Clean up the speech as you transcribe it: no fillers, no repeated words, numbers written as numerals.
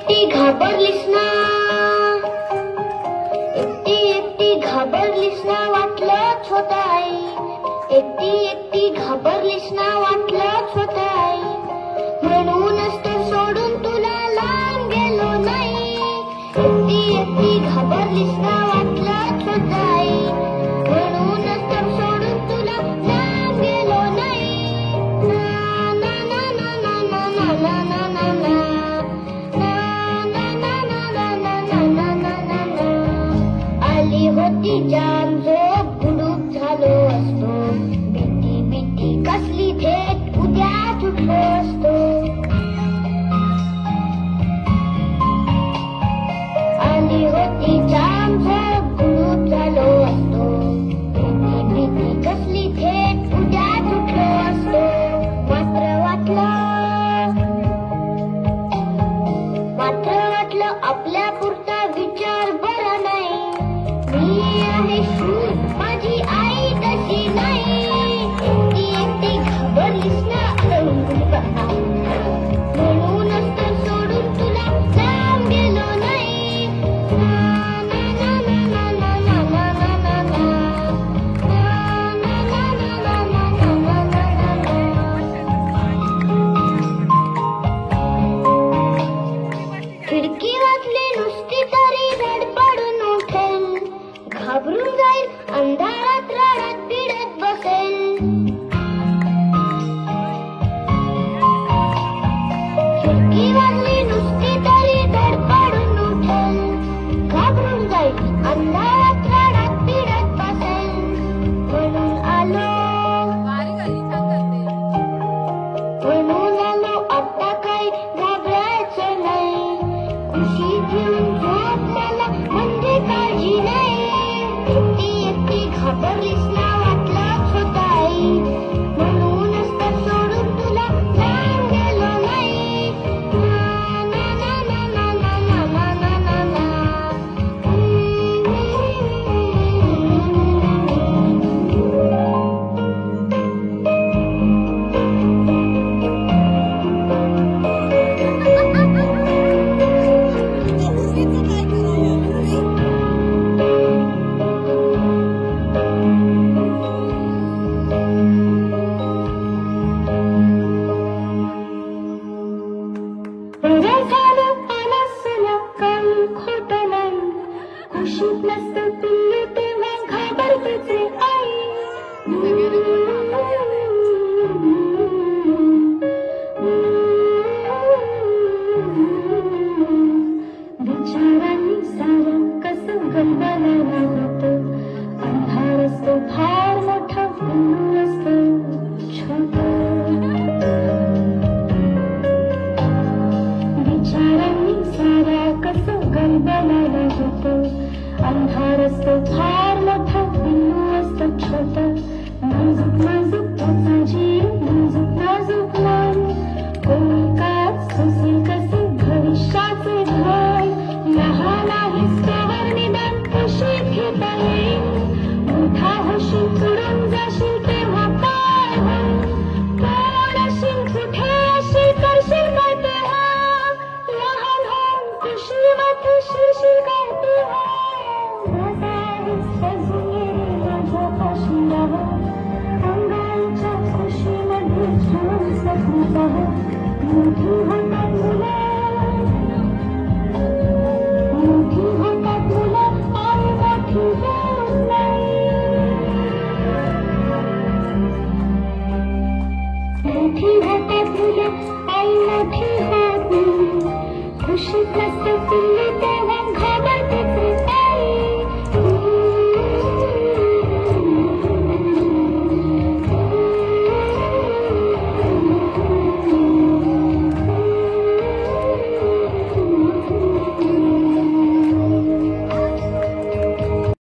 एकटी घाबरलीस ना, एकटी घाबरलीस ना, वाटलंच होतं आई. एकटी घाबरलीस ना, वाटलंच होतं आई. म्हणूनच तर सोडून तुला लांब गेलो नाही. एकटी घाबरलीस ना, वाटलंच होतं आई. म्हणूनच तर सोडून तुला लांब गेलो नाही. ना ना ना ना ना ना ना ना ना ना. आली होती जाम झोप, गुडूप झालो असतो. भीती कसली थेट उद्याच उठलो असतो. आली होती जाम झोप, गुडूप झालो असतो. भीती कसली थेट उद्याच उठलो असतो. मात्र वाटलं आपल्या पुरता विचार बरा नाही. मी आहे शूर, माझी आई तशी नाही. एकटी घाबरलीस ना, म्हणूनच तर सोडून तुला लांब गेलो नाही. ना ना ना ना ना ना ना ना ना ना. खिडकी वाजली नुसती तरी धडपडून उठेल. घाबरून जाईल, अंधारात रडत पिडत बसेल. खिडकी वाजली नुसती तरी धडपडून उठेल. घाबरून जाईल, अंधारात रडत पिडत बसेल. म्हणून आलो आता काही घाबरायचं नाही. खुशी घेऊन झोप मला, म्हणजे काळजी नाही. एकटी घाबरलीस ना, वाटलंच होतं आई. म्हणूनच तर सोडून तुला लांब गेलो नाही. ना ना ना ना ना ना ना ना ना ना. खुशीत नसतं पिल्लू तेव्हा घाबरतेच रे आई. विचारांनी सारं कसं गलबलायला होतं. अंधार असतो फार मोठा, पिल्लू असतं छोटं. विचारांनी सारं कसं गलबलायला होतं. अंधार असतो फार मोठा, पिल्लू असतं छोटं. नाजूक नाजूक त्याचा जीव, नाजूक नाजूक मन. कोणी काच सुसेल कसे भविष्याचे घर. लहान आहेस तोवर निदान कुशीत घेता येईल. मोठा होशील, तुडून जाशील तेव्हा काय होईल. कोण अशील, कुठे अशील, करशील काय तेव्हा. लहान होऊन कुशीमध्ये शिरशील काय तेव्हा. अंगाईच्या खुशीमध्ये छान स्वप्न पाहा. मोठी होतात मुलं, आणि मोठी होत नाही. मोठी होतात मुलं, आई मोठी होत नाही. खुशीत नसतं पिल्लू